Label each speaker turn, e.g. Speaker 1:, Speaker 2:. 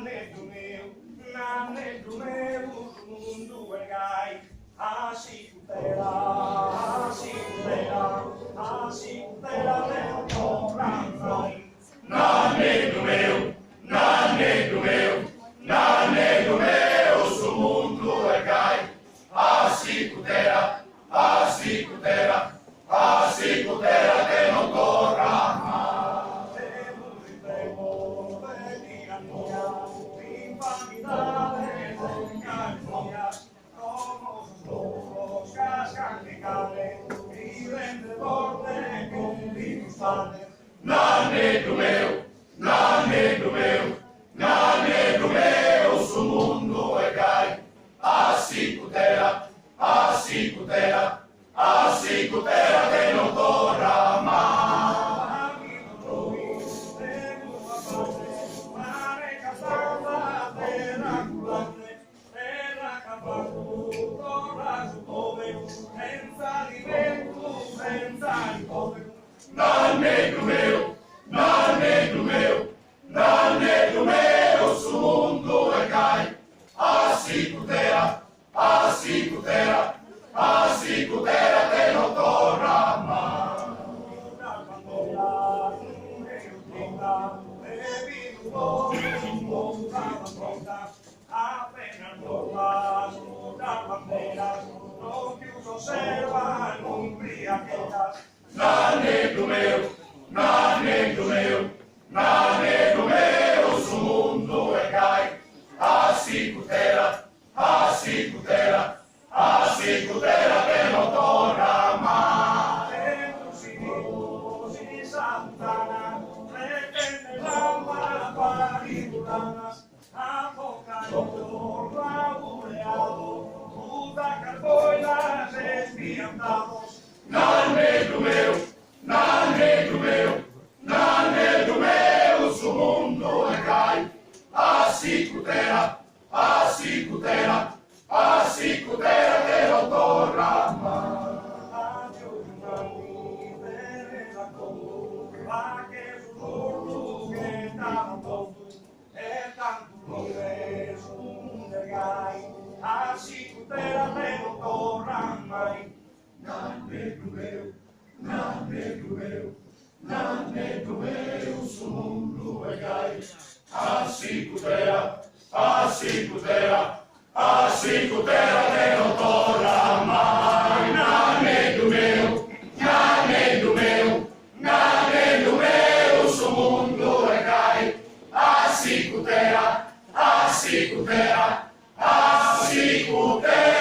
Speaker 1: negro meu, o mundo é gai. A chicutera, não compra mais.
Speaker 2: Negro meu, negro meu, o mundo é gai. A chicutera, que não corra mais.
Speaker 1: Temos emprego, tiranía, infamidades, engañas, como os lobos cascan que caen, viven de borde con vivos padres.
Speaker 2: Negro meu, negro meu, o mundo é gai. A chicutera, que não corra mais. Negro meu, negro meu, o mundo é gai. A chicutera, que não corra mais.
Speaker 1: Apenas bolas, muchas banderas, lo que os observan un día quedas.
Speaker 2: Negro meu, o mundo é gai. A chicutera, que não corra mais.
Speaker 1: Temos inimigos e Santana, pretende lámparas paribulanas, apocalipto laureado, puta carboidas espiantados.
Speaker 2: Negro meu, o mundo é gai. A chicutera, que não corra mais.
Speaker 1: A chicutera que não corra mais.
Speaker 2: Negro meu, o mundo é gai. A chicutera, que não corra mais. Negro meu, o mundo é gai. A chicutera,